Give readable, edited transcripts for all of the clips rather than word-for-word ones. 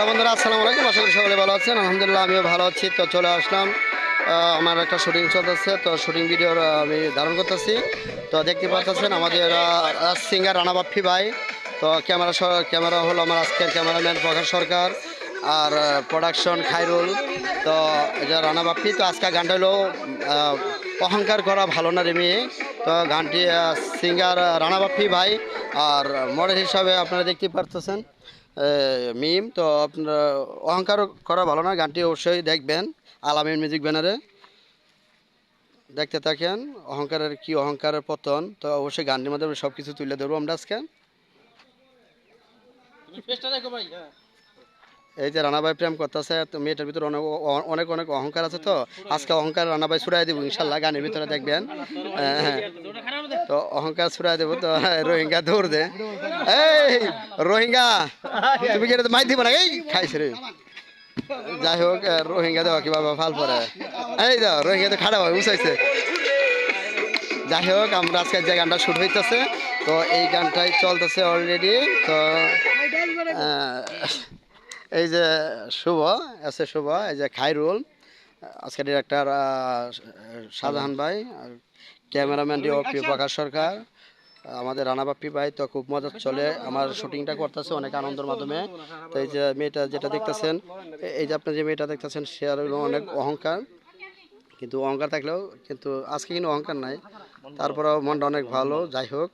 বন্ধুরা আসসালামু আলাইকুম, আশা করি সকলে ভালো আছেন। আলহামদুলিল্লাহ আমিও ভালো আছি। তো চলে আসলাম, আমার একটা শুটিং চলতেছে, তো শুটিং ভিডিওর আমি ধারণ করতেছি। তো দেখতে পাচ্ছেন আমাদের সিঙ্গার রানা বাপ্পি ভাই। তো ক্যামেরা হলো আমার আজকের ক্যামেরাম্যান প্রকাশ সরকার, আর প্রোডাকশন খায়রুল। তো এই যে রানা বাপ্পি, তো আজকে গানটা হলো অহংকার করা ভালো না রে মেয়ে। তো গানটি সিঙ্গার রানা বাপ্পি ভাই, আর মডেল হিসাবে আপনারা দেখতে পারতেছেন মিম। তো আপনারা অহংকার করা ভালো না গানটি অবশ্যই দেখবেন আলামিন মিউজিক ব্যানারে। দেখতে থাকেন অহংকারের কি অহংকারের পতন। তো অবশ্যই গানটির মধ্যে সব কিছু তুলে ধরবো আমরা আজকে। এই যে রানাভাই প্রেম করতেছে, তো মেয়েটার ভিতরে অনেক অনেক অনেক অহংকার আছে। তো আজকে অহংকার রানাভাই ছুড়াই দেবো ইনশাল্লাহ, গানের ভিতরে দেখবেন। হ্যাঁ, তো অহংকার ছুড়াই দেবো। তো রোহিঙ্গা দৌড় দে, এই রোহিঙ্গা তুমি কি এটা মাই দিব না, এই খাইছে রে। যাই হোক, রোহিঙ্গা দেওয়া কিভাবে ফাল পরে, এই দাও রোহিঙ্গা তো খারাপ হয় উঁচাইছে। যাই হোক, আমরা আজকে যে গানটা শুট হইতেছে, তো এই গানটাই চলতেছে অলরেডি। তো এই যে শুভ আছে, শুভ, এই যে খায়রুল, আজকে ডিরেক্টর শাহজাহান ভাই, ক্যামেরাম্যান ডিওপি প্রকাশ সরকার, আমাদের রানা বাপ্পি ভাই। তো খুব মজা চলে আমার শুটিংটা করতেছে অনেক আনন্দের মাধ্যমে। তো এই যে মেয়েটা যেটা দেখতেছেন, এই যে আপনি যে মেয়েটা দেখতেছেন, সে আর অনেক অহংকার, কিন্তু অহংকার থাকলেও কিন্তু আজকে কিন্তু অহংকার নাই, তারপরেও মনটা অনেক ভালো। যাই হোক,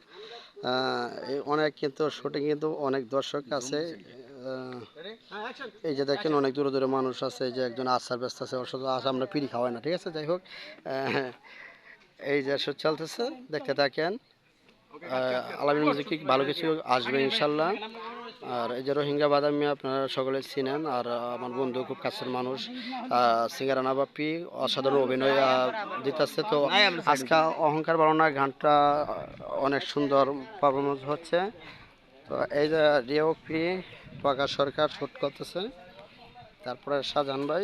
এই অনেক কিন্তু শুটিং কিন্তু অনেক দর্শক আছে। এই যে দেখেন অনেক দূরে দূরে মানুষ আছে, এই যে একজন আচার ব্যস্ত আছে, ওর সাথে আশা আমরা পিড়ি খাওয়াই না, ঠিক আছে। যাই হোক, এই যে শুট চলতেছে, দেখতে থাকেন। আলামিন মিউজিক ভালো কিছু আসবে ইনশাল্লাহ। আর এই যে রোহিঙ্গা বাদামি আপনারা সকলে চিনেন, আর আমার বন্ধু খুব কাছের মানুষ, সিঙ্গার রানা বাপ্পি অসাধারণ অভিনয় দিতেছে। তো আজকে অহংকার বাড়ানোর গানটা অনেক সুন্দর পারফরমেন্স হচ্ছে। তো এই যে ডিওপি প্রকাশ সরকার শুট করতেছে, তারপরে শাহজাহান ভাই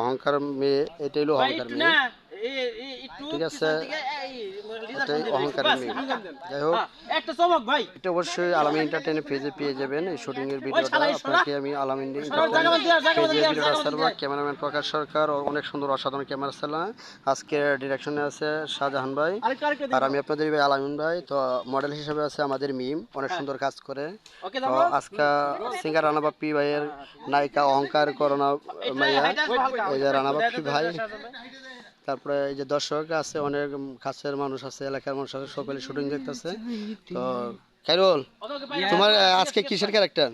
অহংকার মেয়ে, এটাই হলো অহংকার মেয়ে, ঠিক আছে, এটাই অহংকারের মেয়ে। যাই হোক, এটা অবশ্যই আলামিন এন্টারটেইনের পেজে পেয়ে যাবেন এই শুটিং এর ভিডিওটা। আপনাকে আমি আলামিন পেজে ভিডিওটা ছাড়বো। ক্যামেরাম্যান প্রকাশ সরকার অনেক সুন্দর অসাধারণ ক্যামেরা চালা, আজকে ডিরেকশনে আছে শাহজাহান ভাই, আর আমি আপনাদের ভাই আলামিন ভাই। তো মডেল হিসেবে আছে আমাদের মিম, অনেক সুন্দর কাজ করে। তো আজকে সিঙ্গার রানা বাপ্পি ভাইয়ের নায়িকা অহংকার করোনা মাইয়া, এই যে রানা বাপ্পি ভাই। তারপরে এই যে দর্শক আছে, অনেক কাছের মানুষ আছে, এলাকার মানুষ আছে, সকলে শুটিং দেখতেছে। তো খায়রুল, তোমার আজকে কিসের ক্যারেক্টার?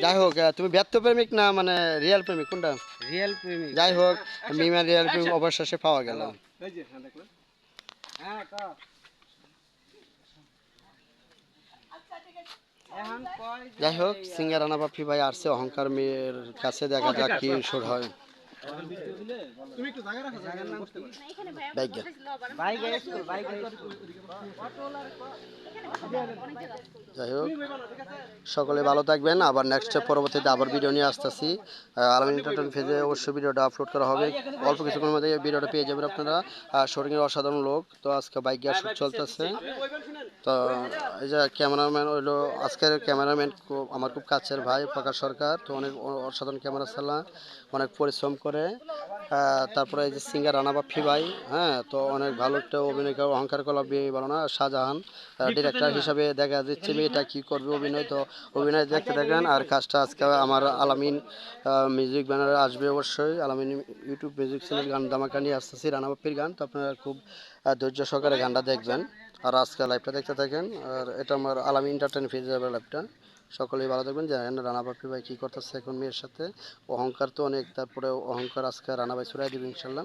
যাই হোক, তুমি ব্যর্থ প্রেমিক না মানে রিয়েল প্রেমিক, কোনটা? রিয়েল প্রেমিক। যাই হোক, মিমের রিয়েল প্রেমিক অবশেষে পাওয়া গেল। যাই হোক, সিঙ্গার রানা বাপ্পি ভাই আসছে অহংকার মেয়ের কাছে, দেখা যাক কি শুট হয়। যাই হোক, সকলে ভালো থাকবেন। আবার নেক্সট পরবর্তীতে আবার ভিডিও নিয়ে আসতেছি। আলামিন এন্টারটেইনমেন্ট পেজে অবশ্যই ভিডিওটা আপলোড করা হবে, অল্প কিছুক্ষণের মধ্যে ভিডিওটা পেয়ে যাবেন আপনারা। শুটিংয়ের অসাধারণ লোক। তো আজকে বাইক গিয়ার শুট চলতেছে। তো এই যে ক্যামেরাম্যান হইলো আজকের ক্যামেরাম্যান আমার খুব কাছের ভাই প্রকাশ সরকার। তো অনেক অসাধারণ ক্যামেরা চালা, অনেক পরিশ্রম করে। তারপরে এই যে সিঙ্গার রানা বাপ্পি ভাই, হ্যাঁ, তো অনেক ভালো একটা অভিনয় করে, অহংকার কলা বিয়ে বলো না। শাহজাহান ডিরেক্টর হিসাবে দেখা দিচ্ছে মেয়েটা কী করবে অভিনয়। তো অভিনয় দেখতে থাকেন। আর কাজটা আজকে আমার আলামিন মিউজিক ব্যানারে আসবে অবশ্যই। আলামিন ইউটিউব মিউজিক চ্যানেল গান ধামাকা নিয়ে আসতেছি রানা বাপ্পির গান। তো আপনারা খুব ধৈর্য সহকারে গানটা দেখবেন, আর আজকে লাইভটা দেখতে থাকেন। আর এটা আমার আলামিন এন্টারটেইনমেন্ট পেজে যাবে লাইভটা। সকলেই ভালো থাকবেন। জানেন রানা বাপ্পি ভাই কী করতেছে এখন মেয়ের সাথে, অহংকার তো অনেক, তারপরে অহংকার আজকে রানা ভাই ছুড়াই দিবে ইনশাল্লাহ।